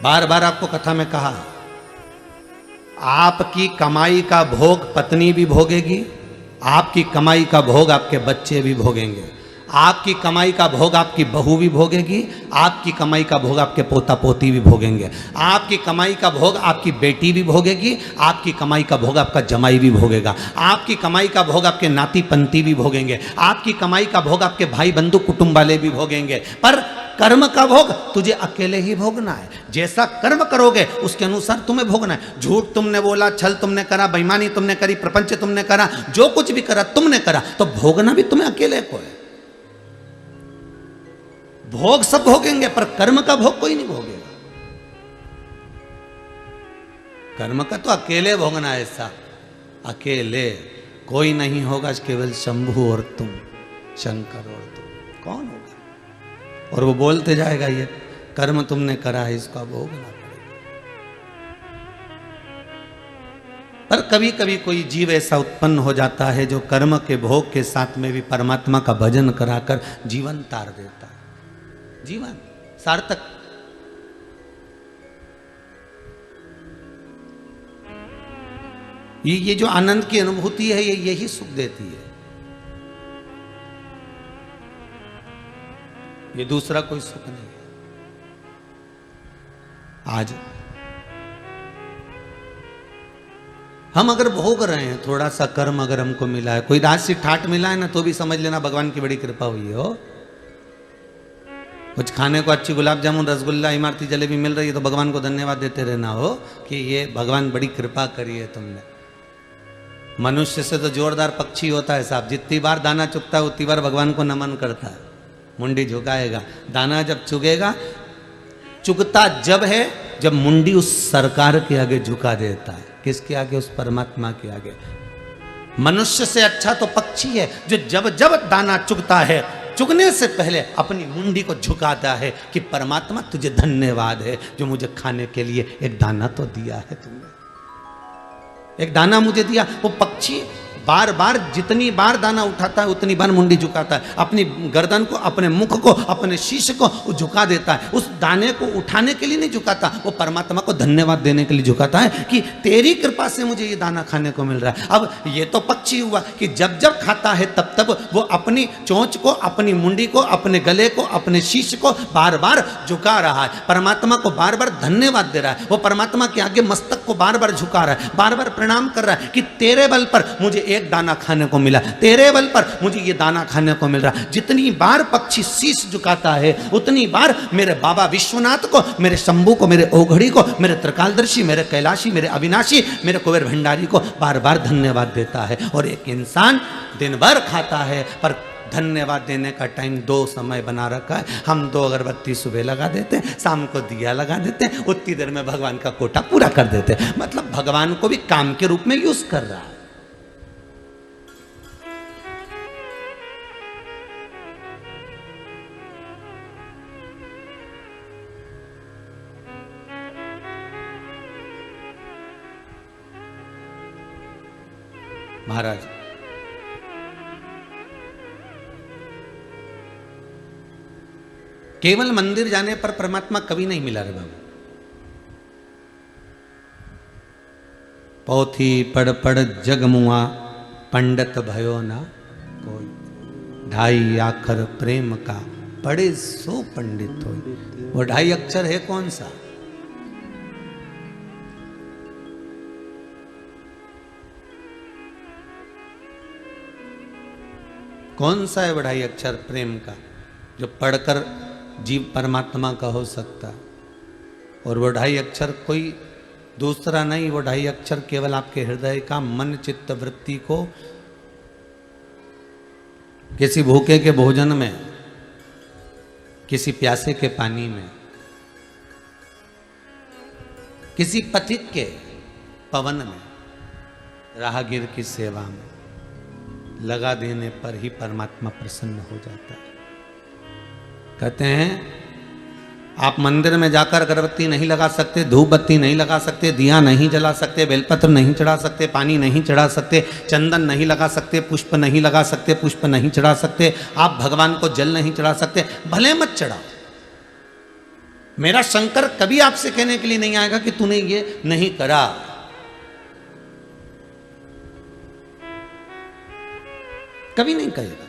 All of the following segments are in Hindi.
बार बार आपको कथा में कहा, आपकी कमाई का भोग पत्नी भी भोगेगी, आपकी कमाई का भोग आपके बच्चे भी भोगेंगे, आपकी कमाई का भोग आपकी बहू भी भोगेगी, आपकी कमाई का भोग आपके पोता पोती भी भोगेंगे, आपकी कमाई का भोग आपकी बेटी भी भोगेगी, आपकी कमाई का भोग आपका जमाई भी भोगेगा, आपकी कमाई का भोग आपके नाती पंती भी भोगेंगे, आपकी कमाई का भोग आपके भाई बंधु कुटुंब वाले भी भोगेंगे। पर कर्म का भोग तुझे अकेले ही भोगना है। जैसा कर्म करोगे उसके अनुसार तुम्हें भोगना है। झूठ तुमने बोला, छल तुमने करा, बेईमानी तुमने करी, प्रपंच तुमने करा, जो कुछ भी करा तुमने करा, तो भोगना भी तुम्हें अकेले को है। भोग सब भोगेंगे पर कर्म का भोग कोई नहीं भोगेगा। कर्म का तो अकेले भोगना है। ऐसा अकेले कोई नहीं होगा, केवल शंभु और तुम, शंकर और तुम, कौन होगा? और वो बोलते जाएगा, ये कर्म तुमने करा है, इसका भोगना पड़ेगा। पर कभी कभी कोई जीव ऐसा उत्पन्न हो जाता है जो कर्म के भोग के साथ में भी परमात्मा का भजन कराकर जीवन तार देता है, जीवन सार्थक। ये जो आनंद की अनुभूति है, ये यही सुख देती है, ये दूसरा कोई सुख नहीं है। आज हम अगर भोग रहे हैं, थोड़ा सा कर्म अगर हमको मिला है, कोई राशि ठाट मिला है ना, तो भी समझ लेना भगवान की बड़ी कृपा हुई हो। कुछ खाने को अच्छी गुलाब जामुन, रसगुल्ला, इमारती जलेबी मिल रही है तो भगवान को धन्यवाद देते रहना हो कि ये भगवान बड़ी कृपा करी है तुमने। मनुष्य से तो जोरदार पक्षी होता है साहब, जितनी बार दाना चुगता है उतनी बार भगवान को नमन करता है, मुंडी झुकाएगा। दाना जब चुगेगा, चुगता जब है जब मुंडी उस सरकार के आगे झुका देता है। किसके आगे? उस परमात्मा के आगे। मनुष्य से अच्छा तो पक्षी है जो जब जब दाना चुगता है, चुगने से पहले अपनी मुंडी को झुकाता है कि परमात्मा तुझे धन्यवाद है जो मुझे खाने के लिए एक दाना तो दिया है तुमने, एक दाना मुझे दिया। वो पक्षी बार बार जितनी बार दाना उठाता है उतनी बार मुंडी झुकाता है, अपनी गर्दन को, अपने मुख को, अपने शीश को झुका देता है। उस दाने को उठाने के लिए नहीं झुकाता, वो परमात्मा को धन्यवाद देने के लिए झुकाता है कि तेरी कृपा से मुझे ये दाना खाने को मिल रहा है। अब ये तो पक्षी हुआ कि जब जब खाता है तब तब वो अपनी चोंच को, अपनी मुंडी को, अपने गले को, अपने शीश को बार बार झुका रहा है, परमात्मा को बार बार धन्यवाद दे रहा है। वो परमात्मा के आगे मस्तक को बार बार झुका रहा है, बार बार प्रणाम कर रहा है कि तेरे बल पर मुझे एक दाना खाने को मिला, तेरे बल पर मुझे ये दाना खाने को मिल रहा। जितनी बार पक्षी शीश झुकाता है उतनी बार मेरे बाबा विश्वनाथ को, मेरे शंभू को, मेरे ओघड़ी को, मेरे त्रिकालदर्शी, मेरे कैलाशी, मेरे अविनाशी, मेरे कुबेर भंडारी को बार बार धन्यवाद देता है। और एक इंसान दिन भर खाता है पर धन्यवाद देने का टाइम 2 समय बना रखा है। हम 2 अगरबत्ती सुबह लगा देते हैं, शाम को दिया लगा देते हैं, उतनी देर में भगवान का कोटा पूरा कर देते हैं। मतलब भगवान को भी काम के रूप में यूज कर रहा है। महाराज केवल मंदिर जाने पर परमात्मा कभी नहीं मिला रे बाबू। पोथी पढ़ पढ़ जगमुआ, पंडित भयो ना कोई, 2.5 आखर प्रेम का पढ़े सो पंडित हो। वो 2.5 अक्षर है कौन सा? कौन सा है 2.5 अक्षर प्रेम का जो पढ़कर जीव परमात्मा का हो सकता? और वो 2.5 अक्षर कोई दूसरा नहीं, वो 2.5 अक्षर केवल आपके हृदय का मन चित्त वृत्ति को किसी भूखे के भोजन में, किसी प्यासे के पानी में, किसी पथिक के पवन में, राहगीर की सेवा में लगा देने पर ही परमात्मा प्रसन्न हो जाता है। कहते हैं आप मंदिर में जाकर अगरबत्ती नहीं लगा सकते, धूप बत्ती नहीं लगा सकते, दिया नहीं जला सकते, बेलपत्र नहीं चढ़ा सकते, पानी नहीं चढ़ा सकते, चंदन नहीं लगा सकते, पुष्प नहीं लगा सकते, पुष्प नहीं चढ़ा सकते, आप भगवान को जल नहीं चढ़ा सकते। भले मत चढ़ाओ, मेरा शंकर कभी आपसे कहने के लिए नहीं आएगा कि तूने ये नहीं करा। कभी नहीं कहेगा।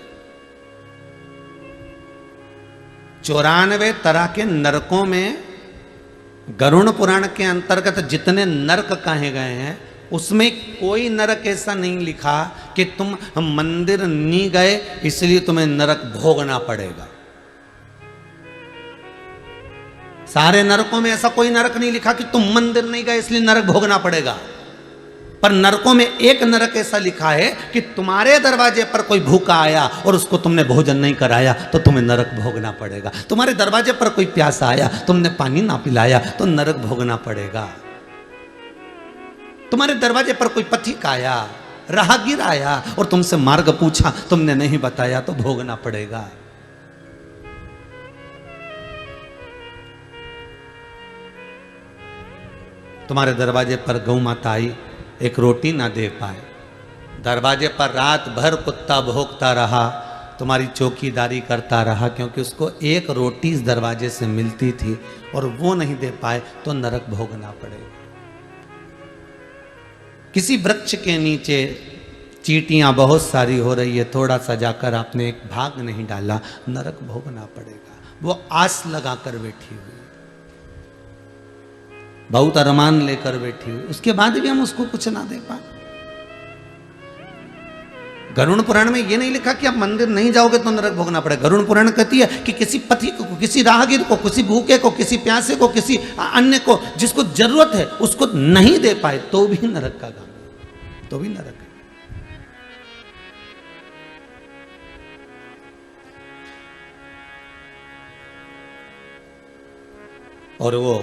94 तरह के नरकों में गरुड़ पुराण के अंतर्गत जितने नरक कहे गए हैं उसमें कोई नरक ऐसा नहीं लिखा कि तुम मंदिर नहीं गए इसलिए तुम्हें नरक भोगना पड़ेगा। सारे नरकों में ऐसा कोई नरक नहीं लिखा कि तुम मंदिर नहीं गए इसलिए नरक भोगना पड़ेगा। पर नरकों में एक नरक ऐसा लिखा है कि तुम्हारे दरवाजे पर कोई भूखा आया और उसको तुमने भोजन नहीं कराया तो तुम्हें नरक भोगना पड़ेगा। तुम्हारे दरवाजे पर कोई प्यासा आया, तुमने पानी ना पिलाया तो नरक भोगना पड़ेगा। तुम्हारे दरवाजे पर कोई पथिक आया, राहगीर आया और तुमसे मार्ग पूछा, तुमने नहीं बताया तो भोगना पड़ेगा। तुम्हारे दरवाजे पर गौ माता आई, एक रोटी ना दे पाए, दरवाजे पर रात भर कुत्ता भौंकता रहा, तुम्हारी चौकीदारी करता रहा क्योंकि उसको एक रोटी इस दरवाजे से मिलती थी और वो नहीं दे पाए तो नरक भोगना पड़ेगा। किसी वृक्ष के नीचे चींटियां बहुत सारी हो रही है, थोड़ा सजाकर आपने एक भाग नहीं डाला, नरक भोगना पड़ेगा। वो आस लगाकर बैठी हुई, बहुत अरमान लेकर बैठी हुई, उसके बाद भी हम उसको कुछ ना दे पाए। गरुड़ पुराण में ये नहीं लिखा कि आप मंदिर नहीं जाओगे तो नरक भोगना पड़ेगा। गरुड़ पुराण कहती है कि किसी पथिक को, किसी राहगीर को, किसी भूखे को, किसी प्यासे को, किसी अन्य को जिसको जरूरत है उसको नहीं दे पाए तो भी नरक का काम, तो भी नरक है। और वो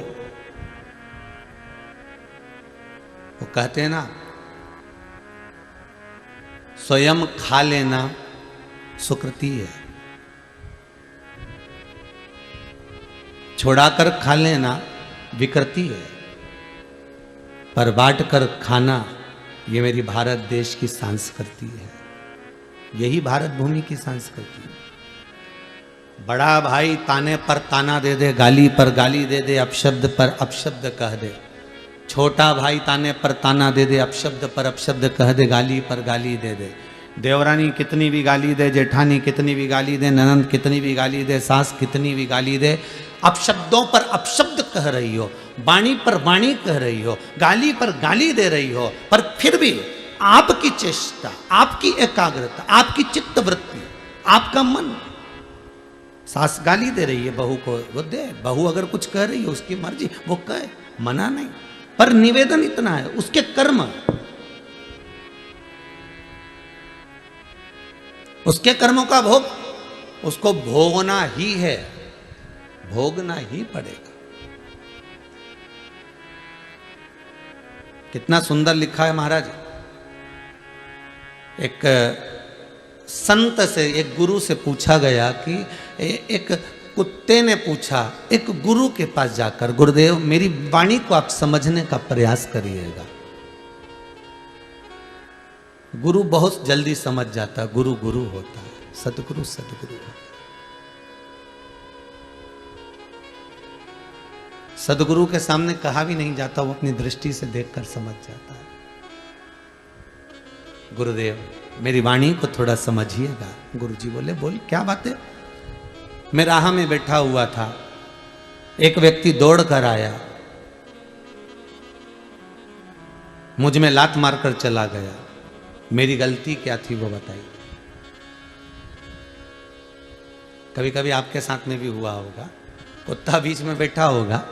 कहते हैं ना, स्वयं खा लेना सुकृति है, छोड़ाकर खा लेना विकृति है, पर बांट कर खाना ये मेरी भारत देश की संस्कृति है। यही भारत भूमि की संस्कृति है। बड़ा भाई ताने पर ताना दे दे, गाली पर गाली दे दे, अपशब्द पर अपशब्द कह दे। छोटा भाई ताने पर ताना दे दे, अपशब्द पर अपशब्द कह दे, गाली पर गाली दे दे। देवरानी कितनी भी गाली दे, जेठानी कितनी भी गाली दे, ननंद कितनी भी गाली दे, सास कितनी भी गाली दे, अपशब्दों पर अपशब्द कह रही हो, वाणी पर वाणी कह रही हो, गाली पर गाली दे रही हो, पर फिर भी आपकी चेष्टा, आपकी एकाग्रता, आपकी चित्त वृत्ति, आपका मन, सास गाली दे रही है बहू को, वो दे। बहू अगर कुछ कह रही है उसकी मर्जी, वो कहे, मना नहीं, पर निवेदन इतना है, उसके कर्म, उसके कर्मों का भोग उसको भोगना ही है, भोगना ही पड़ेगा। कितना सुंदर लिखा है महाराज। एक संत से, एक गुरु से पूछा गया कि एक कुत्ते ने पूछा एक गुरु के पास जाकर, गुरुदेव मेरी वाणी को आप समझने का प्रयास करिएगा। गुरु बहुत जल्दी समझ जाता है, गुरु गुरु होता है, सतगुरु सतगुरु होता है। सदगुरु के सामने कहा भी नहीं जाता, वो अपनी दृष्टि से देखकर समझ जाता है। गुरुदेव मेरी वाणी को थोड़ा समझिएगा। गुरुजी बोले, बोल क्या बात है। मैं राह में बैठा हुआ था, एक व्यक्ति दौड़ कर आया, मुझ में लात मारकर चला गया, मेरी गलती क्या थी वो बताइए। कभी कभी आपके साथ में भी हुआ होगा, कुत्ता बीच में बैठा होगा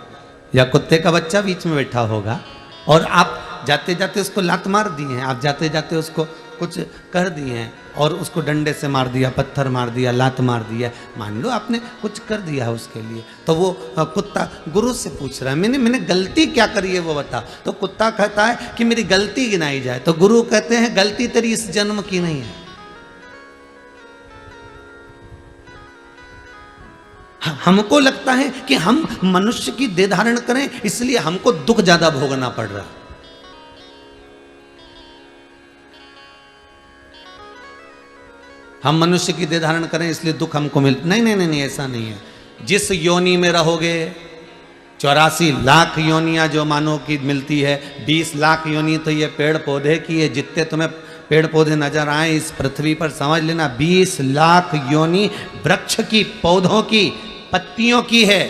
या कुत्ते का बच्चा बीच में बैठा होगा और आप जाते जाते उसको लात मार दी है, आप जाते जाते उसको कुछ कर दिए हैं और उसको डंडे से मार दिया, पत्थर मार दिया, लात मार दिया, मान लो आपने कुछ कर दिया है उसके लिए, तो वो कुत्ता गुरु से पूछ रहा है मैंने गलती क्या करी है वो बता। तो कुत्ता कहता है कि मेरी गलती गिनाई जाए, तो गुरु कहते हैं गलती तेरी इस जन्म की नहीं है। हमको लगता है कि हम मनुष्य की देह धारण करें इसलिए हमको दुख ज्यादा भोगना पड़ रहा है। हम मनुष्य की देह धारण करें इसलिए दुख हमको मिल, नहीं नहीं नहीं नहीं, ऐसा नहीं है। जिस योनि में रहोगे 84 लाख योनियां जो मानव की मिलती है, 20 लाख योनि तो ये पेड़ पौधे की है। जितने तुम्हें पेड़ पौधे नजर आए इस पृथ्वी पर, समझ लेना 20 लाख योनि वृक्ष की, पौधों की, पत्तियों की है,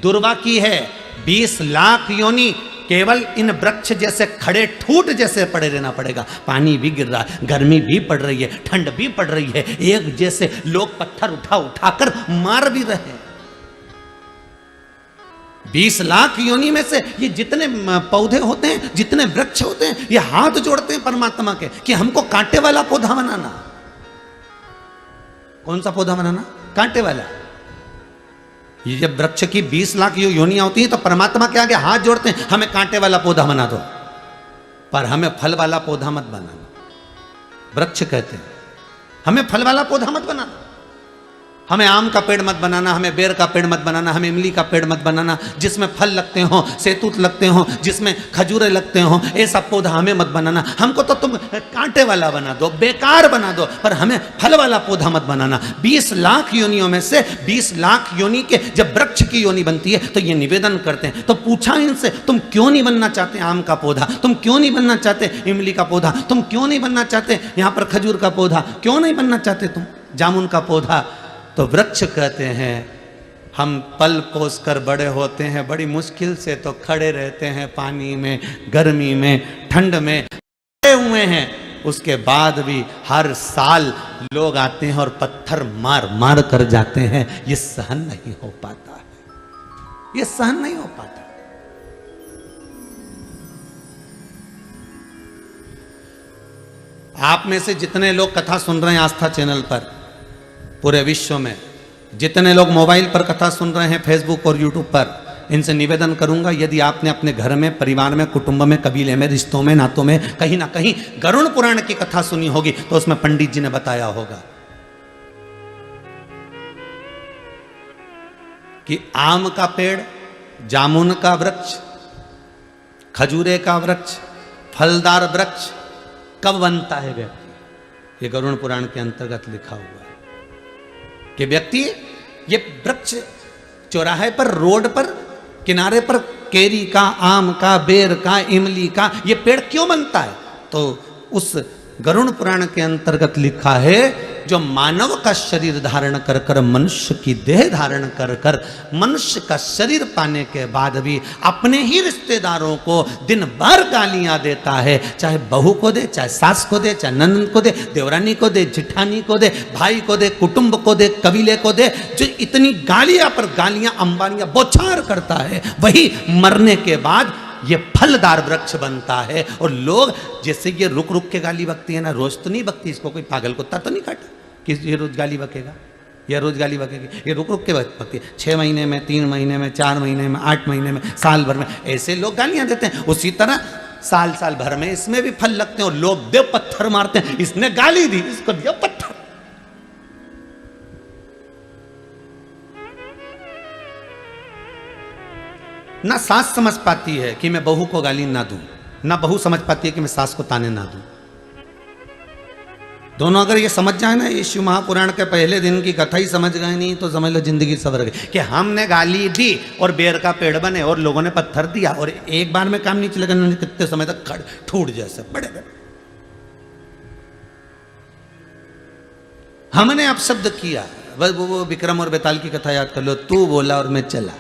दुर्वा की है। 20 लाख योनि केवल इन वृक्ष जैसे खड़े ठूट जैसे पड़े रहना पड़ेगा। पानी भी गिर रहा है, गर्मी भी पड़ रही है, ठंड भी पड़ रही है, एक जैसे लोग पत्थर उठा उठाकर मार भी रहे हैं। 20 लाख योनि में से ये जितने पौधे होते हैं, जितने वृक्ष होते हैं, ये हाथ जोड़ते हैं परमात्मा के कि हमको कांटे वाला पौधा बनाना। कौन सा पौधा बनाना? कांटे वाला। ये जब वृक्ष की 20 लाख योनियां होती हैं तो परमात्मा के आगे हाथ जोड़ते हैं, हमें कांटे वाला पौधा बना दो, पर हमें फल वाला पौधा मत बनाना। वृक्ष कहते हैं हमें फल वाला पौधा मत बनाना, हमें आम का पेड़ मत बनाना, हमें बेर का पेड़ मत बनाना, हमें इमली का पेड़ मत बनाना, जिसमें फल लगते हो, सेतूत लगते हो, जिसमें खजूरें लगते हो, ऐसा पौधा हमें मत बनाना। हमको तो तुम कांटे वाला बना दो, बेकार बना दो, पर हमें फल वाला पौधा मत बनाना। 20 लाख योनियों में से 20 लाख योनि के जब वृक्ष की योनि बनती है तो ये निवेदन करते हैं। तो पूछा इनसे, तुम क्यों नहीं बनना चाहते आम का पौधा? तुम क्यों नहीं बनना चाहते इमली का पौधा? तुम क्यों नहीं बनना चाहते यहाँ पर खजूर का पौधा? क्यों नहीं बनना चाहते तुम जामुन का पौधा? तो वृक्ष कहते हैं हम पल पोस कर बड़े होते हैं, बड़ी मुश्किल से तो खड़े रहते हैं, पानी में, गर्मी में, ठंड में खड़े हुए हैं। उसके बाद भी हर साल लोग आते हैं और पत्थर मार मार कर जाते हैं। ये सहन नहीं हो पाता है, ये सहन नहीं हो पाता। आप में से जितने लोग कथा सुन रहे हैं आस्था चैनल पर, पूरे विश्व में जितने लोग मोबाइल पर कथा सुन रहे हैं, फेसबुक और यूट्यूब पर, इनसे निवेदन करूंगा, यदि आपने अपने घर में, परिवार में, कुटुंब में, कबीले में, रिश्तों में, नातों में कहीं ना कहीं गरुड़ पुराण की कथा सुनी होगी तो उसमें पंडित जी ने बताया होगा कि आम का पेड़, जामुन का वृक्ष, खजूरे का वृक्ष, फलदार वृक्ष कब बनता है व्यक्ति? ये गरुड़ पुराण के अंतर्गत लिखा हुआ है कि व्यक्ति ये वृक्ष चौराहे पर, रोड पर, किनारे पर केरी का, आम का, बेर का, इमली का ये पेड़ क्यों बनता है? तो उस गरुड़ पुराण के अंतर्गत लिखा है, जो मानव का शरीर धारण कर कर, मनुष्य की देह धारण कर कर, मनुष्य का शरीर पाने के बाद भी अपने ही रिश्तेदारों को दिन भर गालियां देता है, चाहे बहू को दे, चाहे सास को दे, चाहे ननद को दे, देवरानी को दे, जिठानी को दे, भाई को दे, कुटुंब को दे, कबीले को दे, जो इतनी गालियां पर गालियां, अंबानियां बौछार करता है, वही मरने के बाद ये फलदार वृक्ष बनता है। और लोग जैसे ये रुक रुक के गाली बकती है ना, रोज तो नहीं बकती, इसको कोई पागल कुत्ता तो नहीं काटा कि ये रोज गाली बकेगा, ये रोज गाली बकेगी, ये रुक रुक के बकती है। 6 महीने में, 3 महीने में, 4 महीने में, 8 महीने में, साल भर में, ऐसे लोग गालियां देते हैं। उसी तरह साल साल भर में इसमें भी फल लगते हैं और लोग देव पत्थर मारते हैं, इसने गाली दी, इसको दिया पत्थर। ना सास समझ पाती है कि मैं बहू को गाली ना दूं, ना बहू समझ पाती है कि मैं सास को ताने ना दूं। दोनों अगर ये समझ जाए ना, यीशु महापुराण के पहले दिन की कथा ही समझ गए नहीं तो समझ लो जिंदगी सवर गई। कि हमने गाली दी और बेर का पेड़ बने और लोगों ने पत्थर दिया और एक बार में काम नहीं चलेगा, कितने समय तक खड़ ठूट जैसे बड़े बड़े। हमने अपशब्द किया, बस वो विक्रम और बेताल की कथा याद कर लो, तू बोला और मैं चला,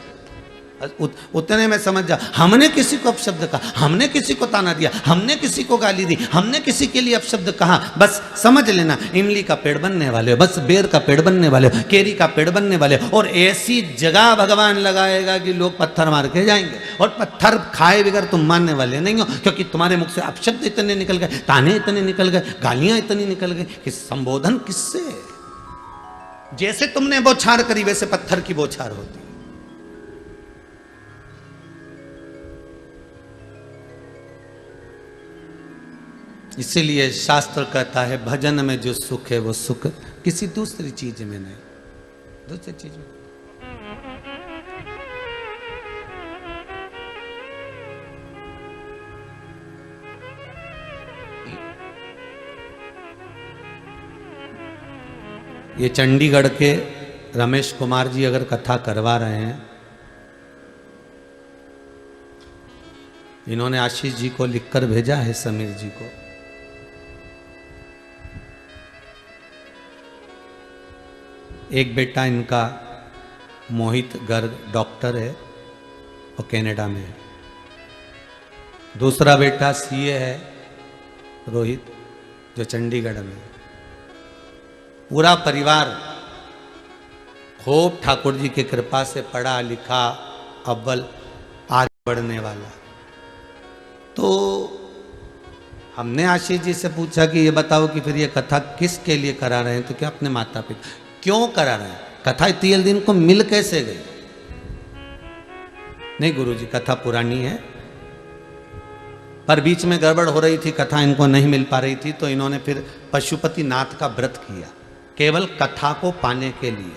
उतने में समझ जा। हमने किसी को अपशब्द कहा, हमने किसी को ताना दिया, हमने किसी को गाली दी, हमने किसी के लिए अपशब्द कहा, बस समझ लेना इमली का पेड़ बनने वाले हो, बस बेर का पेड़ बनने वाले हो, केरी का पेड़ बनने वाले हो। और ऐसी जगह भगवान लगाएगा कि लोग पत्थर मार के जाएंगे और पत्थर खाए बगैर तुम मानने वाले नहीं हो, क्योंकि तुम्हारे मुख से अपशब्द इतने निकल गए, ताने इतने निकल गए, गालियां इतनी निकल गई कि संबोधन किससे? जैसे तुमने बौछार करी वैसे पत्थर की बौछार होती। इसीलिए शास्त्र कहता है भजन में जो सुख है वो सुख किसी दूसरी चीज में नहीं, दूसरी चीज में। ये चंडीगढ़ के रमेश कुमार जी अगर कथा करवा रहे हैं इन्होंने आशीष जी को लिखकर भेजा है, समीर जी को। एक बेटा इनका मोहित गर्ग डॉक्टर है, वो कनाडा में है। दूसरा बेटा सीए है, रोहित, जो चंडीगढ़ में है। पूरा परिवार खूब ठाकुर जी की कृपा से पढ़ा लिखा, अव्वल आगे बढ़ने वाला। तो हमने आशीष जी से पूछा कि ये बताओ कि फिर ये कथा किसके लिए करा रहे हैं, तो क्या अपने माता पिता क्यों करा रहे हैं? कथा इतने दिन को मिल कैसे गई? नहीं गुरुजी, कथा पुरानी है, पर बीच में गड़बड़ हो रही थी, कथा इनको नहीं मिल पा रही थी, तो इन्होंने फिर पशुपति नाथ का व्रत किया, केवल कथा को पाने के लिए,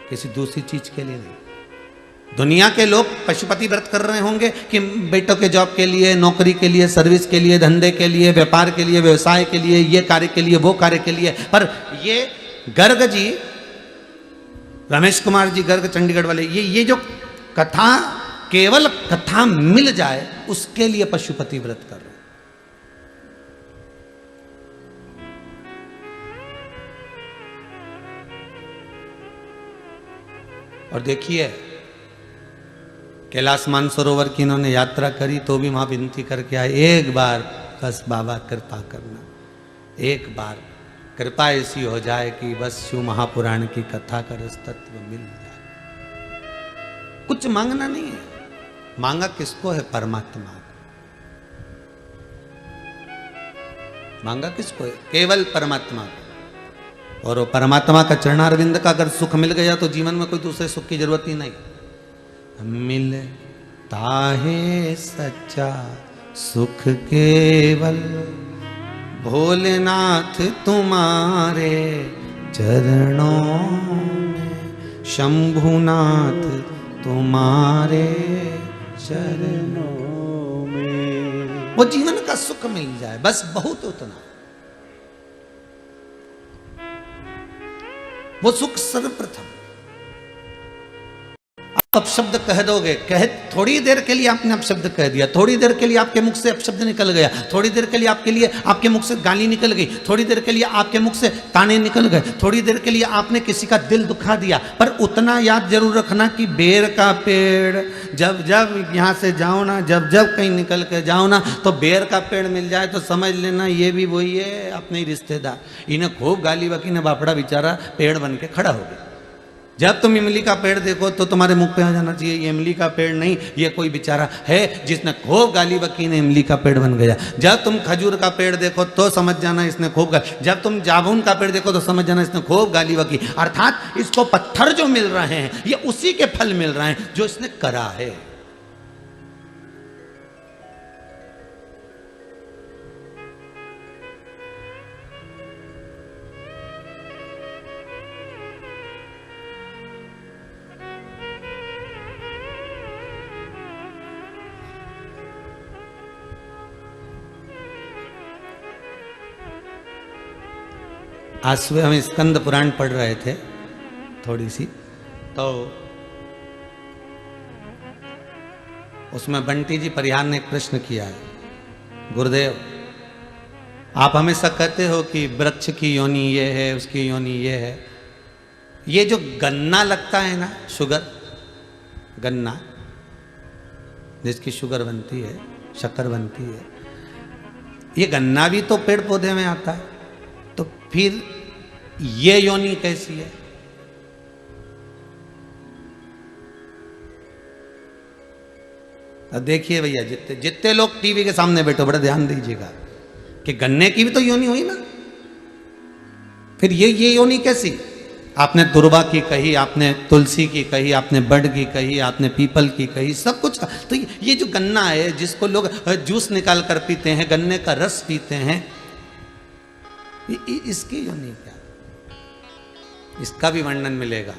किसी दूसरी चीज के लिए नहीं। दुनिया के लोग पशुपति व्रत कर रहे होंगे कि बेटों के जॉब के लिए, नौकरी के लिए, सर्विस के लिए, धंधे के लिए, व्यापार के लिए, व्यवसाय के लिए, ये कार्य के लिए, वो कार्य के लिए। पर ये गर्ग जी, रमेश कुमार जी गर्ग चंडीगढ़ वाले, ये जो कथा, केवल कथा मिल जाए उसके लिए पशुपति व्रत कर रहे हैं। और देखिए, कैलाश मानसरोवर की इन्होंने यात्रा करी तो भी वहां विनती करके आए, एक बार बस बाबा कृपा करना, एक बार कृपा ऐसी हो जाए कि बस शिव महापुराण की कथा का रस तत्व मिल जाए। कुछ मांगना नहीं है, मांगा किसको है? परमात्मा। मांगा किसको है? केवल परमात्मा को। और वो परमात्मा का चरणारविंद का अगर सुख मिल गया तो जीवन में कोई दूसरे सुख की जरूरत ही नहीं। मिलता है सच्चा सुख केवल भोलेनाथ तुम्हारे चरणों में, शंभुनाथ तुम्हारे चरणों में। वो जीवन का सुख मिल जाए, बस बहुत उतना। वो सुख सर्वप्रथम। आप अपशब्द कह दोगे, कह थोड़ी देर के लिए आपने अपशब्द कह दिया, थोड़ी देर के लिए आपके मुख से अपशब्द निकल गया, थोड़ी देर के लिए आपके मुख से गाली निकल गई, थोड़ी देर के लिए आपके मुख से ताने निकल गए, थोड़ी देर के लिए आपने किसी का दिल दुखा दिया। पर उतना याद जरूर रखना कि बेर का पेड़ जब जब यहाँ से जाओ ना, जब जब कहीं निकल के जाओ ना, तो बेर का पेड़ मिल जाए तो समझ लेना ये भी वही है, अपने ही रिश्तेदार। इन्हें खूब गाली बकी ने, बापड़ा बेचारा पेड़ बन के खड़ा हो गया। जब तुम इमली का पेड़ देखो तो तुम्हारे मुख पे आ जाना चाहिए ये इमली का पेड़ नहीं, ये कोई बेचारा है जिसने खूब गाली बकी ने इमली का पेड़ बन गया। जब तुम खजूर का पेड़ देखो तो समझ जाना इसने खूब गाली, जब तुम जामुन का पेड़ देखो तो समझ जाना इसने खूब गाली बकी। अर्थात इसको पत्थर जो मिल रहे हैं ये उसी के फल मिल रहे हैं जो इसने करा है। आज सुबह हम स्कंद पुराण पढ़ रहे थे थोड़ी सी, तो उसमें बंटी जी परिहार ने एक प्रश्न किया है, गुरुदेव आप हमेशा कहते हो कि वृक्ष की योनि ये है, उसकी योनि ये है, ये जो गन्ना लगता है ना, शुगर, गन्ना जिसकी शुगर बनती है, शक्कर बनती है, ये गन्ना भी तो पेड़ पौधे में आता है, तो फिर ये योनि कैसी है? अब देखिए भैया, जितने लोग टीवी के सामने बैठो बड़ा ध्यान दीजिएगा कि गन्ने की भी तो योनि हुई ना, फिर ये योनि कैसी? आपने दुर्वा की कही, आपने तुलसी की कही, आपने बड़ की कही, आपने पीपल की कही, सब कुछ। तो ये जो गन्ना है जिसको लोग जूस निकाल कर पीते हैं, गन्ने का रस पीते हैं, इसकी योनि क्या? इसका भी वर्णन मिलेगा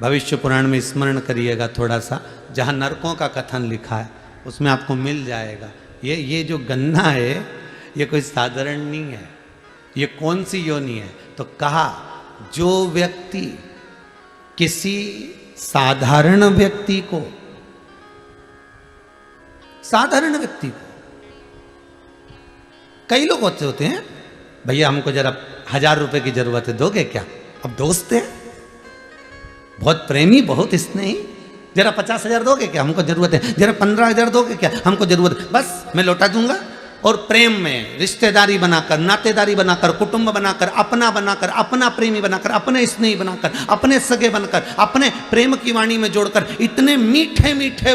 भविष्य पुराण में, स्मरण करिएगा थोड़ा सा, जहाँ नरकों का कथन लिखा है उसमें आपको मिल जाएगा। ये जो गन्ना है ये कोई साधारण नहीं है। ये कौन सी योनि है? तो कहा जो व्यक्ति किसी साधारण व्यक्ति को साधारण व्यक्ति को। कई लोग होते हैं, भैया हमको जरा 1000 रुपए की जरूरत है, दोगे क्या? अब दोस्त है, बहुत प्रेमी, बहुत स्नेही, जरा 50,000 दोगे क्या? हमको जरूरत है। जरा 15,000 दोगे क्या? हमको जरूरत है। बस मैं लौटा दूंगा। और प्रेम में रिश्तेदारी बनाकर, नातेदारी बनाकर, कुटुंब बनाकर, अपना प्रेमी बनाकर, अपने स्नेही बनाकर, अपने सगे बनकर, अपने प्रेम की वाणी में जोड़कर, इतने मीठे मीठे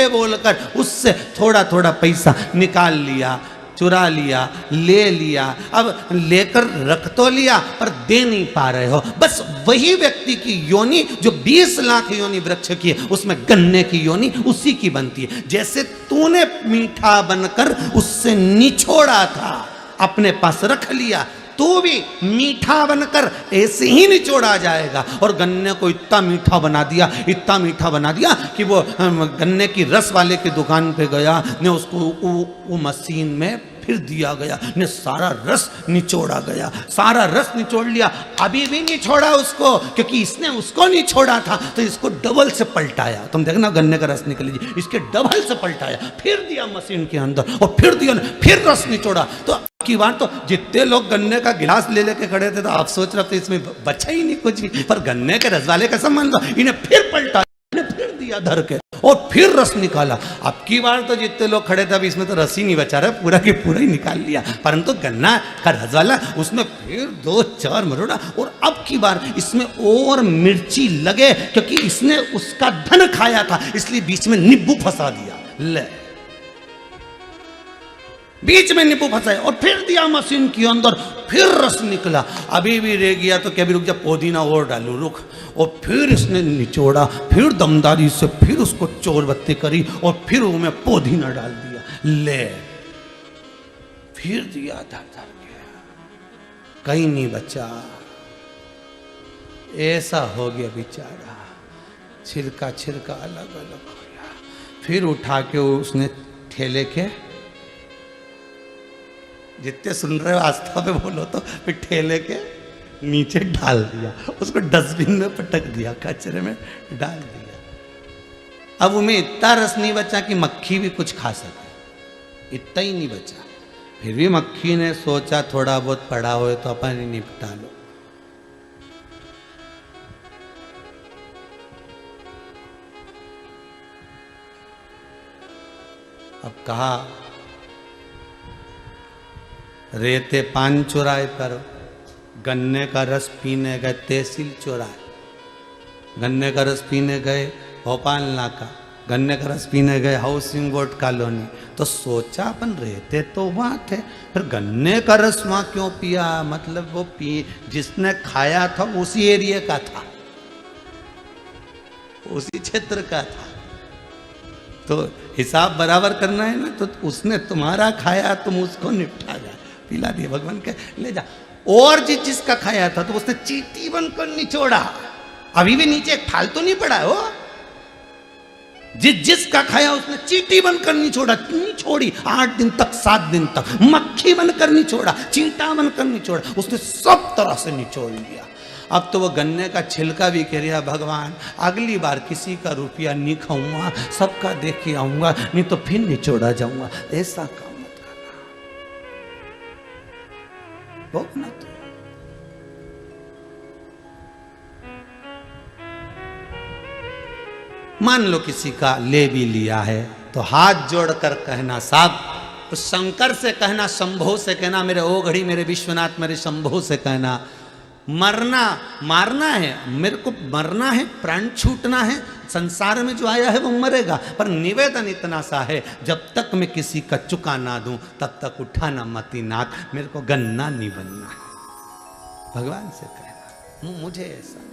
बोलकर उससे थोड़ा थोड़ा पैसा निकाल लिया, चुरा लिया, ले लिया। अब लेकर रख तो लिया पर दे नहीं पा रहे हो। बस वही व्यक्ति की योनि जो 20 लाख योनि वृक्ष की है, उसमें गन्ने की योनि उसी की बनती है। जैसे तूने मीठा बनकर उससे निचोड़ा था, अपने पास रख लिया, तो भी मीठा बनकर ऐसे ही निचोड़ा जाएगा। और गन्ने को इतना मीठा बना दिया कि वो गन्ने की रस वाले की दुकान पे गया ने उसको वो मशीन में फिर दिया गया ने सारा रस निचोड़ा गया, सारा रस निचोड़ लिया। अभी भी नहीं छोड़ा उसको, क्योंकि इसने उसको नहीं छोड़ा था तो इसको डबल से पलटाया। तुम देखना गन्ने का रस निकल लीजिए, इसके डबल से पलटाया, फिर दिया मशीन के अंदर और फिर दिया, फिर रस निचोड़ा। तो की बात, तो जितने लोग गन्ने का गिलास ले लेके खड़े थे तो आप सोच रहे थे इसमें बचा ही नहीं कुछ भी, पर गन्ने के रस वाले का संबंध, इन्हें फिर पलटा, फिर दिया धर के और फिर रस निकाला। अब की बार तो जितने लोग खड़े थे, अब इसमें तो रस ही नहीं बचा रहा, पूरा के पूरा ही निकाल लिया। परंतु गन्ना का रस वाला उसमें फिर 2-4 मरोड़ा, और अब की बार इसमें और मिर्ची लगे, क्योंकि इसने उसका धन खाया था, इसलिए बीच में नींबू फंसा दिया। ले, बीच में नींबू फंसाए और फिर दिया मशीन के अंदर, फिर रस निकला। अभी भी रह गया तो क्या भी रुक जा, पुदीना और डालू, रुक। और फिर इसने निचोड़ा, फिर दमदारी से फिर उसको चोरबत्ती करी और फिर उसमें पुदीना डाल दिया। ले, फिर दिया धर धर के, कहीं नहीं बचा। ऐसा हो गया बेचारा, छिलका अलग अलग हो गया। फिर उठा के उसने ठेले के, जितने सुन रहे हो आस्था पे बोलो, तो फिर ठेले के नीचे डाल दिया, उसको डस्टबिन में पटक दिया, कचरे में डाल दिया। अब उनमें इतना रस नहीं बचा कि मक्खी भी कुछ खा सके, इतना ही नहीं बचा। फिर भी मक्खी ने सोचा थोड़ा बहुत पड़ा हो तो अपन ही निपटा लो। अब कहा, रेते पान चुराए पर गन्ने का रस पीने गए तहसील चुराए। गन्ने का रस पीने गए भोपाल नाका, गन्ने का रस पीने गए हाउसिंग बोर्ड कॉलोनी। तो सोचा अपन रहते तो वहाँ थे, फिर गन्ने का रस वहाँ क्यों पिया? मतलब वो जिसने खाया था उसी एरिया का था, उसी क्षेत्र का था, तो हिसाब बराबर करना है ना। तो उसने तुम्हारा खाया, तुम उसको निपटा जा, पिला दिया, भगवान के ले जा। और जिसका खाया था तो उसने चींटी बनकर निचोड़ा, अभी भी नीचे एक फालतू नहीं पड़ा हो। जिसका खाया उसने चींटी बनकर निचोड़ा, नहीं छोड़ी 8 दिन तक, 7 दिन तक, मक्खी बनकर निचोड़ा, चींटा बनकर निचोड़ा, उसने सब तरह से निचोड़ लिया। अब तो वो गन्ने का छिलका भी कह रहा, भगवान अगली बार किसी का रुपया नहीं खाऊंगा, सबका देख के आऊंगा, नहीं तो फिर निचोड़ा जाऊंगा। ऐसा काम मत करना, भोगना तो। मान लो किसी का ले भी लिया है तो हाथ जोड़कर कहना, साहब उस शंकर से कहना, शंभो से कहना, मेरे ओघड़ी, मेरे विश्वनाथ, मेरे शंभो से कहना, मरना मारना है, मेरे को मरना है, प्राण छूटना है, संसार में जो आया है वो मरेगा, पर निवेदन इतना सा है, जब तक मैं किसी का चुका ना दूं तब तक उठाना मती नाक, मेरे को गन्ना नहीं बनना है। भगवान से कहना, मुझे ऐसा।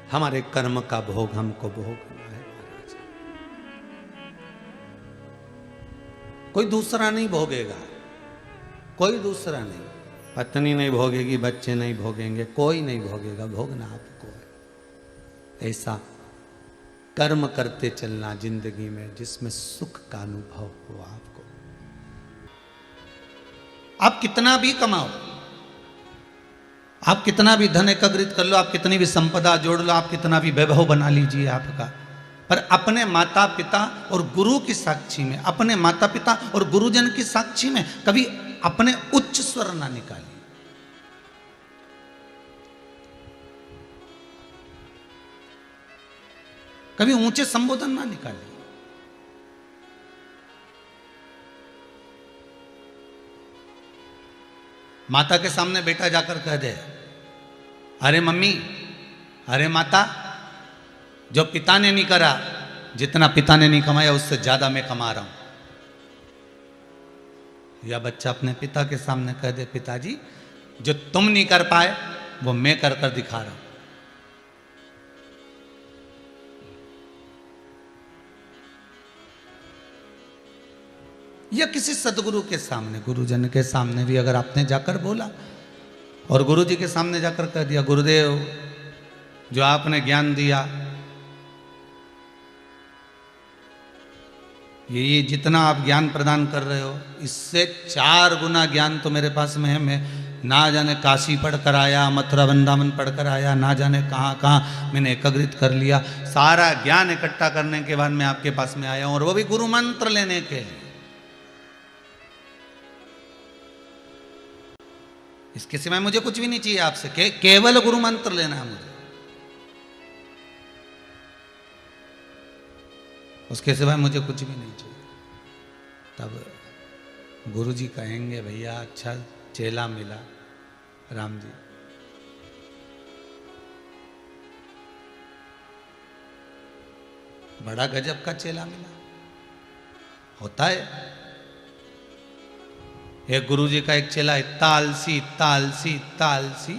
हमारे कर्म का भोग हमको भोगना है महाराज, कोई दूसरा नहीं भोगेगा, कोई दूसरा नहीं, पत्नी नहीं भोगेगी, बच्चे नहीं भोगेंगे, कोई नहीं भोगेगा, भोगना आपको है। ऐसा कर्म करते चलना जिंदगी में जिसमें सुख का अनुभव हो आपको। आप कितना भी कमाओ, आप कितना भी धन एकत्रित कर लो, आप कितनी भी संपदा जोड़ लो, आप कितना भी वैभव बना लीजिए आपका, पर अपने माता पिता और गुरु की साक्षी में, अपने माता पिता और गुरुजन की साक्षी में कभी अपने उच्च स्वर ना निकालिए। कभी ऊंचे संबोधन ना निकालिए। माता के सामने बेटा जाकर कह दे, अरे मम्मी, अरे माता, जो पिता ने नहीं करा, जितना पिता ने नहीं कमाया उससे ज्यादा मैं कमा रहा हूं। या बच्चा अपने पिता के सामने कह दे, पिताजी जो तुम नहीं कर पाए वो मैं कर कर दिखा रहा हूं। या किसी सदगुरु के सामने, गुरुजन के सामने भी अगर आपने जाकर बोला और गुरु जी के सामने जाकर कह दिया, गुरुदेव जो आपने ज्ञान दिया, ये जितना आप ज्ञान प्रदान कर रहे हो, इससे 4 गुना ज्ञान तो मेरे पास में है। मैं ना जाने काशी पढ़कर आया, मथुरा वृंदावन पढ़कर आया, ना जाने कहाँ कहाँ मैंने एकत्रित कर लिया। सारा ज्ञान इकट्ठा करने के बाद मैं आपके पास में आया हूं, और वो भी गुरु मंत्र लेने के लिए। इसके सिवाय मुझे कुछ भी नहीं चाहिए आपसे, केवल गुरु मंत्र लेना है मुझे, उसके सिवाय मुझे कुछ भी नहीं चाहिए। तब गुरु जी कहेंगे, भैया अच्छा चेला मिला राम जी। बड़ा गजब का चेला मिला। होता है एक गुरु जी का एक चेला, इतना आलसी, इतना आलसी, इतना आलसी,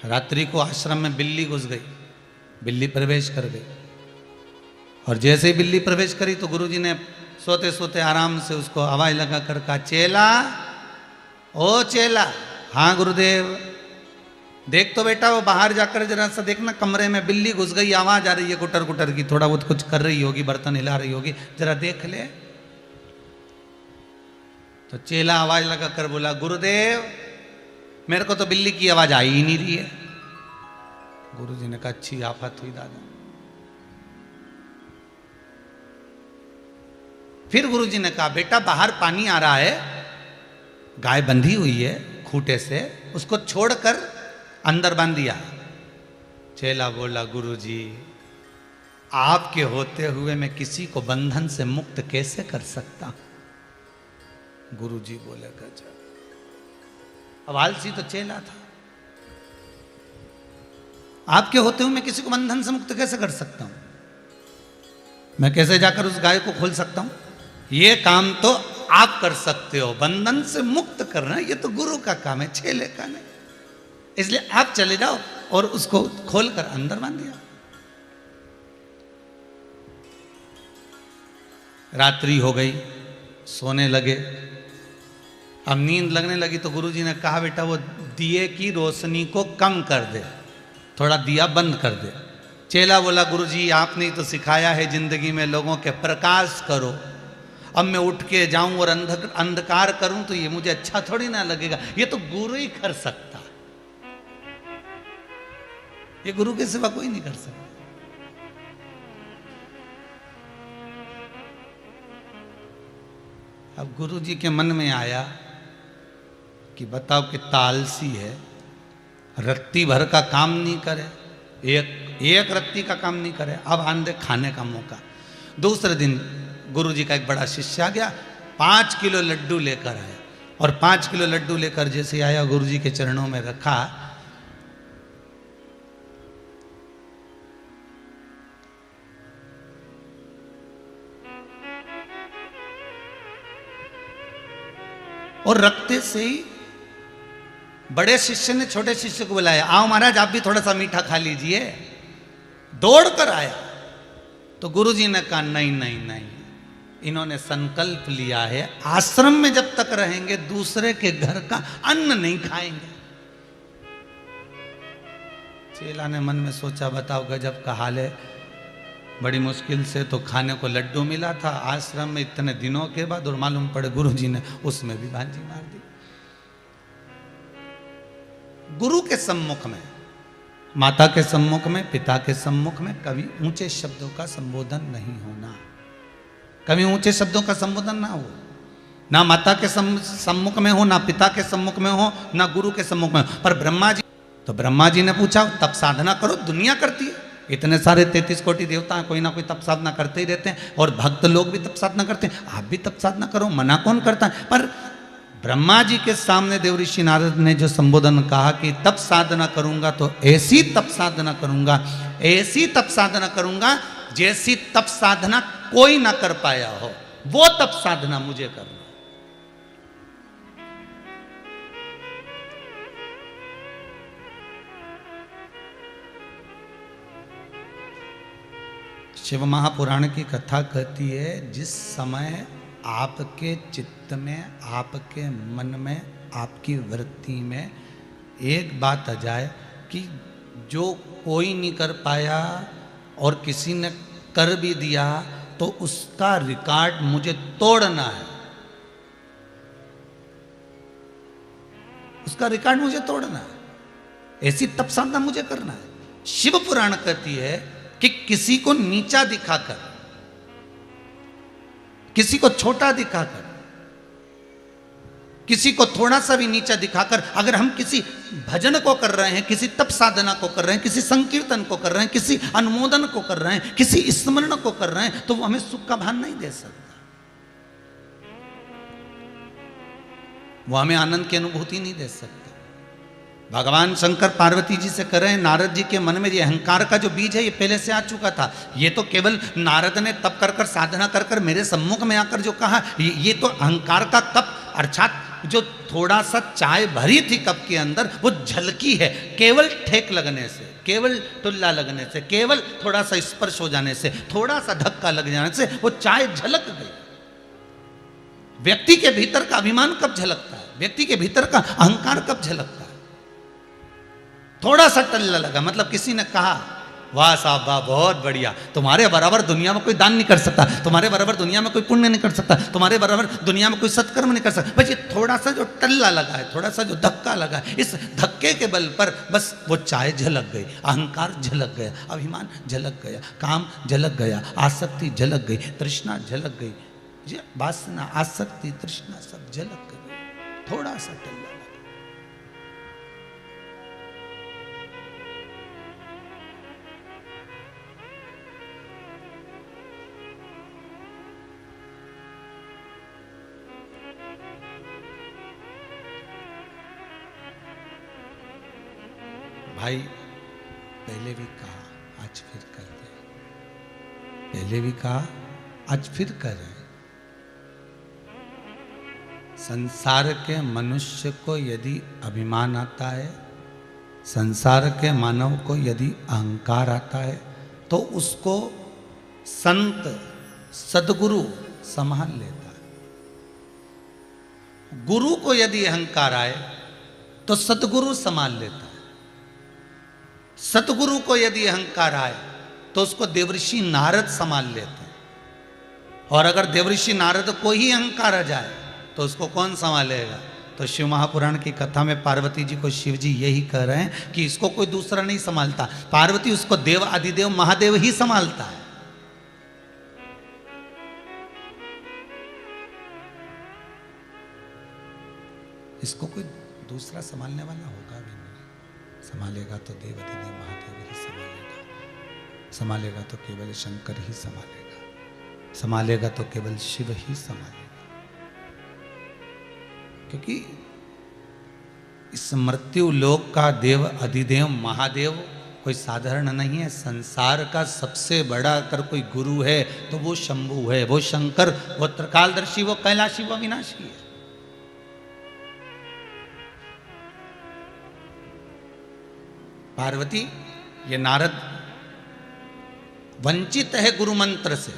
रात्रि को आश्रम में बिल्ली घुस गई, बिल्ली प्रवेश कर गई, और जैसे ही बिल्ली प्रवेश करी तो गुरुजी ने सोते सोते आराम से उसको आवाज लगा कर कहा, चेला, ओ चेला। हाँ गुरुदेव। देख तो बेटा, वो बाहर जाकर जरा सा देखना, कमरे में बिल्ली घुस गई, आवाज आ रही है गुटर गुटर की, थोड़ा बहुत कुछ कर रही होगी, बर्तन हिला रही होगी, जरा देख ले। तो चेला आवाज लगा कर बोला, गुरुदेव मेरे को तो बिल्ली की आवाज आ ही नहीं रही है। गुरुजी ने कहा, अच्छी आफत हुई दादा। फिर गुरुजी ने कहा, बेटा बाहर पानी आ रहा है, गाय बंधी हुई है खूंटे से, उसको छोड़कर अंदर बांध दिया। चेला बोला, गुरुजी आपके होते हुए मैं किसी को बंधन से मुक्त कैसे कर सकता हूं। गुरुजी बोले, गजब। अब आलसी तो चेला था, आपके होते हुए मैं किसी को बंधन से मुक्त कैसे कर सकता हूं, मैं कैसे जाकर उस गाय को खोल सकता हूं। ये काम तो आप कर सकते हो, बंधन से मुक्त करना ये तो गुरु का काम है, चेले का नहीं। इसलिए आप चले जाओ, और उसको खोलकर अंदर बांध दिया। रात्रि हो गई, सोने लगे। अब नींद लगने लगी तो गुरुजी ने कहा, बेटा वो दिए की रोशनी को कम कर दे, थोड़ा दिया बंद कर दे। चेला बोला, गुरुजी आपने तो सिखाया है जिंदगी में लोगों के प्रकाश करो, अब मैं उठ के जाऊं और अंधकार करूं तो ये मुझे अच्छा थोड़ी ना लगेगा, ये तो गुरु ही कर सकता, ये गुरु के सिवा कोई नहीं कर सकता। अब गुरु जी के मन में आया कि बताओ कितना आलसी है, रत्ती भर का काम नहीं करे, एक रत्ती का काम नहीं करे, अब आंधे खाने का मौका। दूसरे दिन गुरु जी का एक बड़ा शिष्य आ गया, 5 किलो लड्डू लेकर आया, और 5 किलो लड्डू लेकर जैसे आया गुरु जी के चरणों में रखा, और रखते से ही बड़े शिष्य ने छोटे शिष्य को बुलाया, आओ महाराज आप भी थोड़ा सा मीठा खा लीजिए। दौड़ कर आया तो गुरुजी ने कहा, नहीं नहीं नहीं, इन्होंने संकल्प लिया है आश्रम में जब तक रहेंगे दूसरे के घर का अन्न नहीं खाएंगे। चेला ने मन में सोचा, बताओ गजब का हाल है, बड़ी मुश्किल से तो खाने को लड्डू मिला था आश्रम में इतने दिनों के बाद, और मालूम पड़े गुरुजी ने उसमें भी भांजी मार दी। गुरु के सम्मुख में, माता के सम्मुख में, पिता के सम्मुख में कभी ऊंचे शब्दों का संबोधन नहीं होना, कभी ऊंचे शब्दों का संबोधन ना हो। ना माता के सम्मुख में हो, ना पिता के सम्मुख में हो, ना गुरु के सम्मुख में हो। पर ब्रह्मा जी, तो ब्रह्मा जी ने पूछा तप साधना करो, दुनिया करती है, इतने सारे 33 कोटि देवता हैं, कोई ना कोई तप साधना करते ही रहते हैं, और भक्त लोग भी तप साधना करते हैं, आप भी तप साधना करो, मना कौन करता है। पर ब्रह्मा जी के सामने देवऋषि नारद ने जो संबोधन कहा कि तप साधना करूंगा तो ऐसी तप साधना करूंगा, ऐसी तप साधना करूंगा जैसी तप साधना कोई ना कर पाया हो, वो तप साधना मुझे करना। शिव महापुराण की कथा कहती है, जिस समय आपके चित्त में, आपके मन में, आपकी वृत्ति में एक बात आ जाए कि जो कोई नहीं कर पाया और किसी ने कर भी दिया तो उसका रिकॉर्ड मुझे तोड़ना है, उसका रिकॉर्ड मुझे तोड़ना है, ऐसी तप साधना मुझे करना है। शिव पुराण कहती है कि किसी को नीचा दिखाकर, किसी को छोटा दिखाकर, किसी को थोड़ा सा भी नीचा दिखाकर अगर हम किसी भजन को कर रहे हैं, किसी तप साधना को कर रहे हैं, किसी संकीर्तन को कर रहे हैं, किसी अनुमोदन को कर रहे हैं, किसी स्मरण को कर रहे हैं, तो वो हमें सुख का भान नहीं दे सकता, वो हमें आनंद की अनुभूति नहीं दे सकता। भगवान शंकर पार्वती जी से कर रहे हैं, नारद जी के मन में ये अहंकार का जो बीज है ये पहले से आ चुका था। ये तो केवल नारद ने तप कर कर, साधना कर कर मेरे सम्मुख में आकर जो कहा, ये तो अहंकार का कप, अर्थात जो थोड़ा सा चाय भरी थी कप के अंदर, वो झलकी है। केवल ठेक लगने से, केवल टुल्ला लगने से, केवल थोड़ा सा स्पर्श हो जाने से, थोड़ा सा धक्का लग जाने से वो चाय झलक गई। व्यक्ति के भीतर का अभिमान कब झलकता है, व्यक्ति के भीतर का अहंकार कब झलकता है? थोड़ा सा टल्ला लगा, मतलब किसी ने कहा वाह साहब वाह, बहुत बढ़िया, तुम्हारे बराबर दुनिया में कोई दान नहीं कर सकता, तुम्हारे बराबर दुनिया में कोई पुण्य नहीं कर सकता, तुम्हारे बराबर दुनिया में कोई सत्कर्म नहीं कर सकता। बस ये थोड़ा सा जो टल्ला लगा है, थोड़ा सा जो धक्का लगा है, इस धक्के के बल पर बस वो चाय झलक गई, अहंकार झलक गया, अभिमान झलक गया, काम झलक गया, आसक्ति झलक गई, तृष्णा झलक गई, ये वासना, आसक्ति, तृष्णा सब झलक गई, थोड़ा सा टल्ला। भाई पहले भी कहा, आज फिर कर दे, पहले भी कहा, आज फिर करें। संसार के मनुष्य को यदि अभिमान आता है, संसार के मानव को यदि अहंकार आता है, तो उसको संत सदगुरु संभाल लेता है। गुरु को यदि अहंकार आए तो सदगुरु संभाल लेता है। सतगुरु को यदि अहंकार आए तो उसको देवऋषि नारद संभाल लेते हैं, और अगर देवऋषि नारद को ही अहंकार आ जाए तो उसको कौन संभालेगा? तो शिव महापुराण की कथा में पार्वती जी को शिव जी यही कह रहे हैं कि इसको कोई दूसरा नहीं संभालता, पार्वती उसको देव आदिदेव महादेव ही संभालता है। इसको कोई दूसरा संभालने वाला होगा भी नहीं। संभालेगा तो देव आदिदेव महादेव ही संभालेगा, संभालेगा तो केवल शंकर ही संभालेगा, संभालेगा तो केवल शिव ही संभालेगा। क्योंकि इस मृत्यु लोक का देव अधिदेव महादेव कोई साधारण नहीं है। संसार का सबसे बड़ा अगर कोई गुरु है तो वो शंभु है, वो शंकर, वो त्रिकालदर्शी, वो कैलाशी, वो अविनाशी है। पार्वती, ये नारद वंचित है गुरु मंत्र से,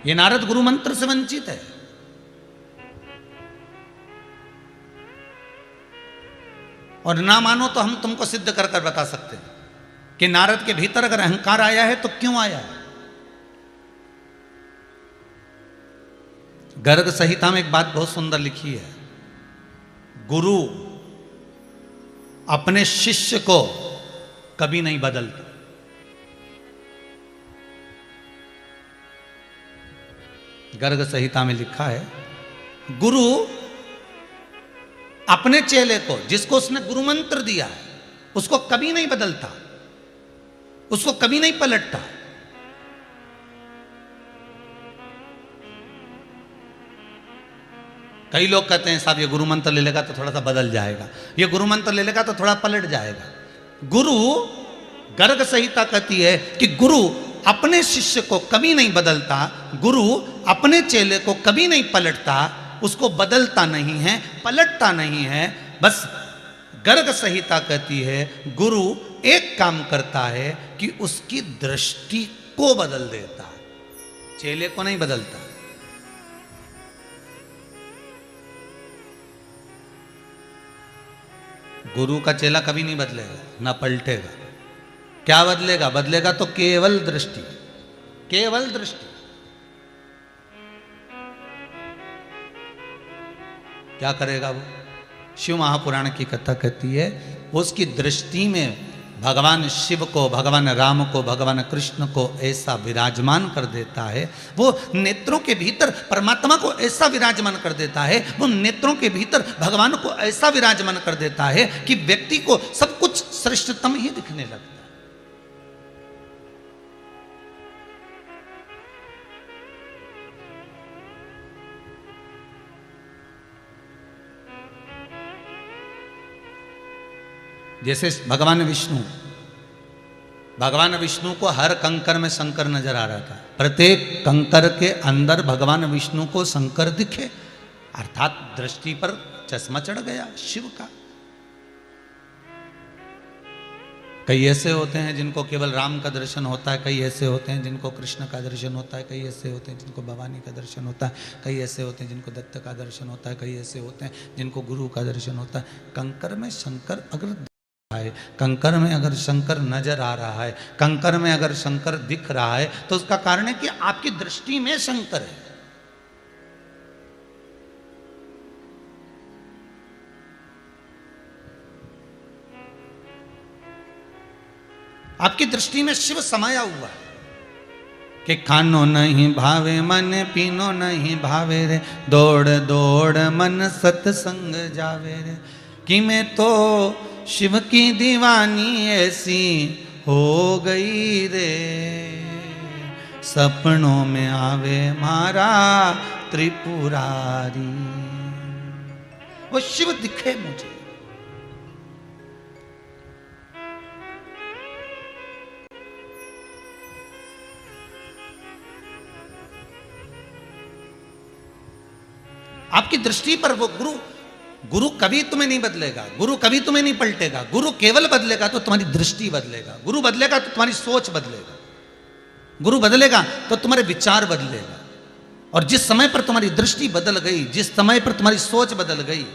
ये नारद गुरु मंत्र से वंचित है। और ना मानो तो हम तुमको सिद्ध कर कर बता सकते हैं कि नारद के भीतर अगर अहंकार आया है तो क्यों आया है। गर्ग संहिता में एक बात बहुत सुंदर लिखी है, गुरु अपने शिष्य को कभी नहीं बदलता। गर्ग संहिता में लिखा है, गुरु अपने चेले को, जिसको उसने गुरु मंत्र दिया है, उसको कभी नहीं बदलता, उसको कभी नहीं पलटता। कई लोग कहते हैं साहब ये गुरु मंत्र ले लेगा तो थोड़ा सा बदल जाएगा, ये गुरु मंत्र ले लेगा तो थोड़ा पलट जाएगा। गुरु, गर्ग संहिता कहती है कि गुरु अपने शिष्य को कभी नहीं बदलता, गुरु अपने चेले को कभी नहीं पलटता, उसको बदलता नहीं है, पलटता नहीं है। बस गर्ग संहिता कहती है गुरु एक काम करता है कि उसकी दृष्टि को बदल देता है, चेले को नहीं बदलता। गुरु का चेला कभी नहीं बदलेगा, ना पलटेगा। क्या बदलेगा? बदलेगा तो केवल दृष्टि, केवल दृष्टि। क्या करेगा वो? शिव महापुराण की कथा कहती है उसकी दृष्टि में भगवान शिव को, भगवान राम को, भगवान कृष्ण को ऐसा विराजमान कर देता है, वो नेत्रों के भीतर परमात्मा को ऐसा विराजमान कर देता है, वो नेत्रों के भीतर भगवान को ऐसा विराजमान कर देता है कि व्यक्ति को सब कुछ श्रेष्ठतम ही दिखने लगता है। जैसे भगवान विष्णु को हर कंकर में शंकर नजर आ रहा था, प्रत्येक कंकर के अंदर भगवान विष्णु को शंकर दिखे, अर्थात दृष्टि पर चश्मा चढ़ गया शिव का। कई ऐसे होते हैं जिनको केवल राम का दर्शन होता है, कई ऐसे होते हैं जिनको कृष्ण का दर्शन होता है, कई ऐसे होते हैं जिनको भवानी का दर्शन होता है, कई ऐसे होते हैं जिनको दत्त का दर्शन होता है, कई ऐसे होते हैं जिनको गुरु का दर्शन होता है। कंकर में शंकर अगर है, कंकर में अगर शंकर नजर आ रहा है, कंकर में अगर शंकर दिख रहा है तो उसका कारण है कि आपकी दृष्टि में शंकर है। आपकी दृष्टि में शिव समाया हुआ है कि खानो नहीं भावे मन, पीनो नहीं भावे रे, दौड़ दौड़ मन सत्संग जावे रे, कि मैं तो शिव की दीवानी ऐसी हो गई रे, सपनों में आवे मारा त्रिपुरारी। वो शिव दिखे मुझे। आपकी दृष्टि पर वो गुरु कभी तुम्हें नहीं बदलेगा, गुरु कभी तुम्हें नहीं पलटेगा। गुरु केवल बदलेगा तो तुम्हारी दृष्टि बदलेगा, गुरु बदलेगा तो तुम्हारी सोच बदलेगा, गुरु बदलेगा तो तुम्हारे विचार बदलेगा। और जिस समय पर तुम्हारी दृष्टि बदल गई, जिस समय पर तुम्हारी सोच बदल गई,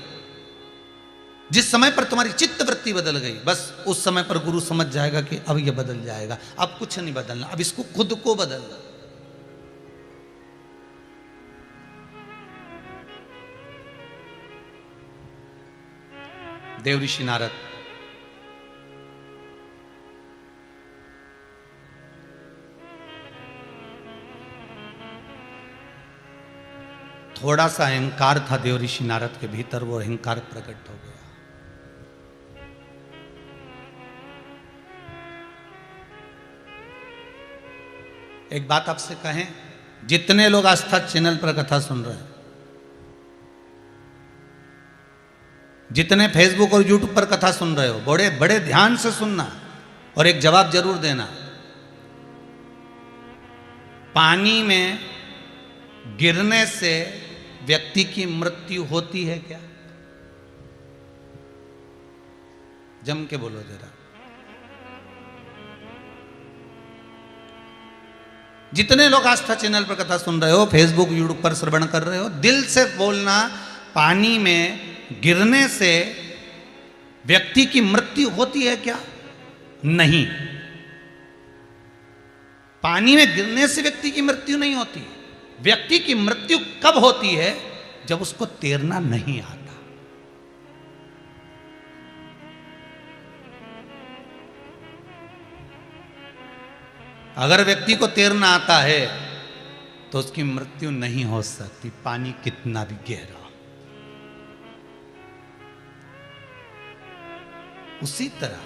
जिस समय पर तुम्हारी चित्त वृत्ति बदल गई, बस उस समय पर गुरु समझ जाएगा कि अब यह बदल जाएगा, अब कुछ नहीं बदलना, अब इसको खुद को बदलना। देव ऋषि नारद थोड़ा सा अहंकार था देव ऋषि नारद के भीतर, वो अहंकार प्रकट हो गया। एक बात आपसे कहें, जितने लोग आस्था चैनल पर कथा सुन रहे हैं, जितने फेसबुक और यूट्यूब पर कथा सुन रहे हो, बड़े बड़े ध्यान से सुनना और एक जवाब जरूर देना। पानी में गिरने से व्यक्ति की मृत्यु होती है क्या? जम के बोलो जरा। जितने लोग आस्था चैनल पर कथा सुन रहे हो, फेसबुक यूट्यूब पर श्रवण कर रहे हो, दिल से बोलना, पानी में गिरने से व्यक्ति की मृत्यु होती है क्या? नहीं। पानी में गिरने से व्यक्ति की मृत्यु नहीं होती। व्यक्ति की मृत्यु कब होती है? जब उसको तैरना नहीं आता। अगर व्यक्ति को तैरना आता है तो उसकी मृत्यु नहीं हो सकती, पानी कितना भी गहरा। उसी तरह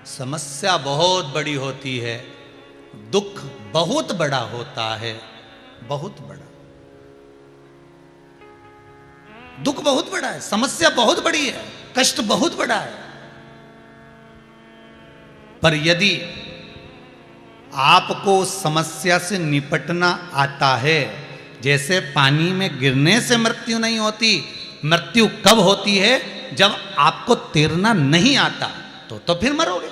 समस्या बहुत बड़ी होती है, दुख बहुत बड़ा होता है, बहुत बड़ा। दुख बहुत बड़ा है, समस्या बहुत बड़ी है, कष्ट बहुत बड़ा है। पर यदि आपको समस्या से निपटना आता है, जैसे पानी में गिरने से मृत्यु नहीं होती, मृत्यु कब होती है? जब आपको तैरना नहीं आता, तो फिर मरोगे।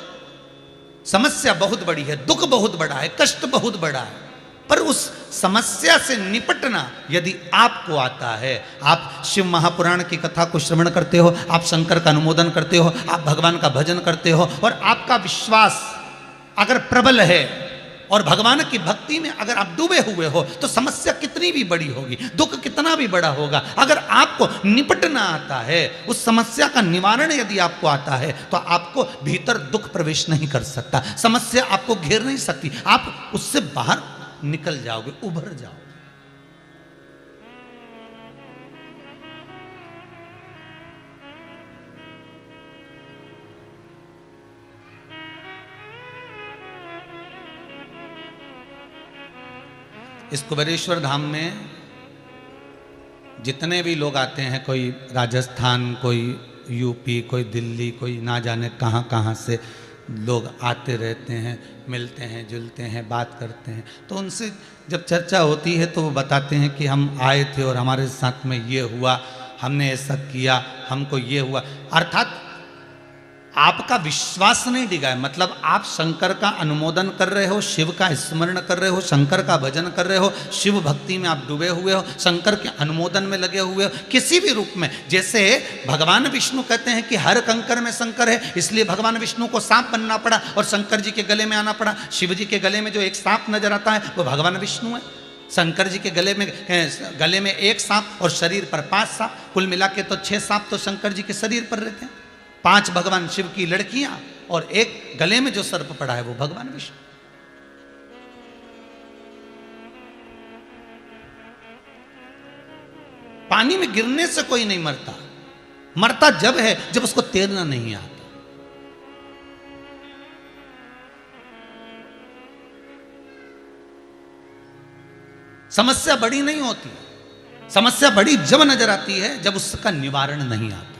समस्या बहुत बड़ी है, दुख बहुत बड़ा है, कष्ट बहुत बड़ा है, पर उस समस्या से निपटना यदि आपको आता है, आप शिव महापुराण की कथा को श्रवण करते हो, आप शंकर का अनुमोदन करते हो, आप भगवान का भजन करते हो, और आपका विश्वास अगर प्रबल है और भगवान की भक्ति में अगर आप डूबे हुए हो, तो समस्या कितनी भी बड़ी होगी, दुख कितना भी बड़ा होगा, अगर आपको निपटना आता है, उस समस्या का निवारण यदि आपको आता है, तो आपको भीतर दुख प्रवेश नहीं कर सकता, समस्या आपको घेर नहीं सकती, आप उससे बाहर निकल जाओगे, उभर जाओगे। इस कुबेरेश्वर धाम में जितने भी लोग आते हैं, कोई राजस्थान, कोई यूपी, कोई दिल्ली, कोई ना जाने कहाँ कहाँ से लोग आते रहते हैं, मिलते हैं, जुलते हैं, बात करते हैं, तो उनसे जब चर्चा होती है तो वो बताते हैं कि हम आए थे और हमारे साथ में ये हुआ, हमने ऐसा किया, हमको ये हुआ। अर्थात आपका विश्वास नहीं डिगा है, मतलब आप शंकर का अनुमोदन कर रहे हो, शिव का स्मरण कर रहे हो, शंकर का भजन कर रहे हो, शिव भक्ति में आप डूबे हुए हो, शंकर के अनुमोदन में लगे हुए हो, किसी भी रूप में। जैसे भगवान विष्णु कहते हैं कि हर कंकर में शंकर है, इसलिए भगवान विष्णु को सांप बनना पड़ा और शंकर जी के गले में आना पड़ा। शिव जी के गले में जो एक सांप नजर आता है वो भगवान विष्णु है। शंकर जी के गले में एक सांप और शरीर पर 5 सांप, कुल मिला के तो 6 सांप तो शंकर जी के शरीर पर रहते हैं। 5 भगवान शिव की लड़कियां और एक गले में जो सर्प पड़ा है वो भगवान विष्णु। पानी में गिरने से कोई नहीं मरता, मरता जब है जब उसको तैरना नहीं आता। समस्या बड़ी नहीं होती, समस्या बड़ी जब नजर आती है जब उसका निवारण नहीं आता।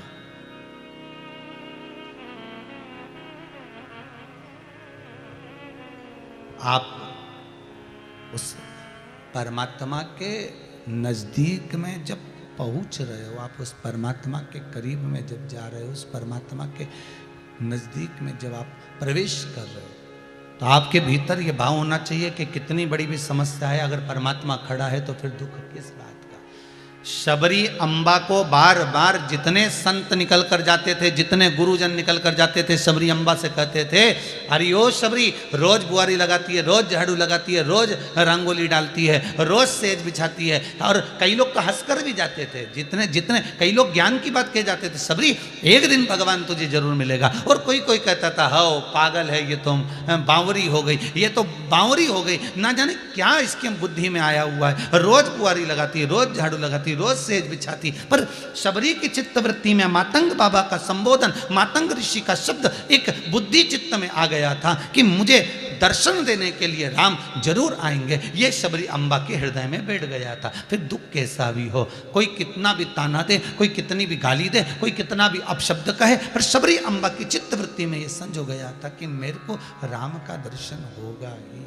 आप उस परमात्मा के नज़दीक में जब पहुंच रहे हो, आप उस परमात्मा के करीब में जब जा रहे हो, उस परमात्मा के नज़दीक में जब आप प्रवेश कर रहे हो, तो आपके भीतर ये भाव होना चाहिए कि कितनी बड़ी भी समस्या है, अगर परमात्मा खड़ा है तो फिर दुख किस बात का। शबरी अम्बा को बार बार जितने संत निकल कर जाते थे, जितने गुरुजन निकल कर जाते थे, शबरी अम्बा से कहते थे, अरे ओ शबरी, रोज बुआरी लगाती है, रोज झाड़ू लगाती है, रोज रंगोली डालती है, रोज सेज बिछाती है। और कई लोग तो हंसकर भी जाते थे, जितने कई लोग ज्ञान की बात कह जाते थे, शबरी एक दिन भगवान तुझे जरूर मिलेगा। और कोई कहता था, हो पागल है ये, तुम बावरी हो गई, ये तो बावरी हो गई, ना जाने क्या इसके बुद्धि में आया हुआ है, रोज बुआरी लगाती है, रोज झाड़ू लगाती, रोज सेज बिछाती। पर शबरी की चित्तवृत्ति में मातंग बाबा का संबोधन, मातंग ऋषि का शब्द एक बुद्धि चित्त में आ गया था कि मुझे दर्शन देने के लिए राम जरूर आएंगे। ये शबरी अम्बा के हृदय में बैठ गया था। फिर दुख कैसा भी हो, कोई कितना भी ताना दे, कोई कितनी भी गाली दे, कोई कितना भी अपशब्द कहे, पर शबरी अम्बा की चित्तवृत्ति में यह संजो गया था कि मेरे को राम का दर्शन होगा ही।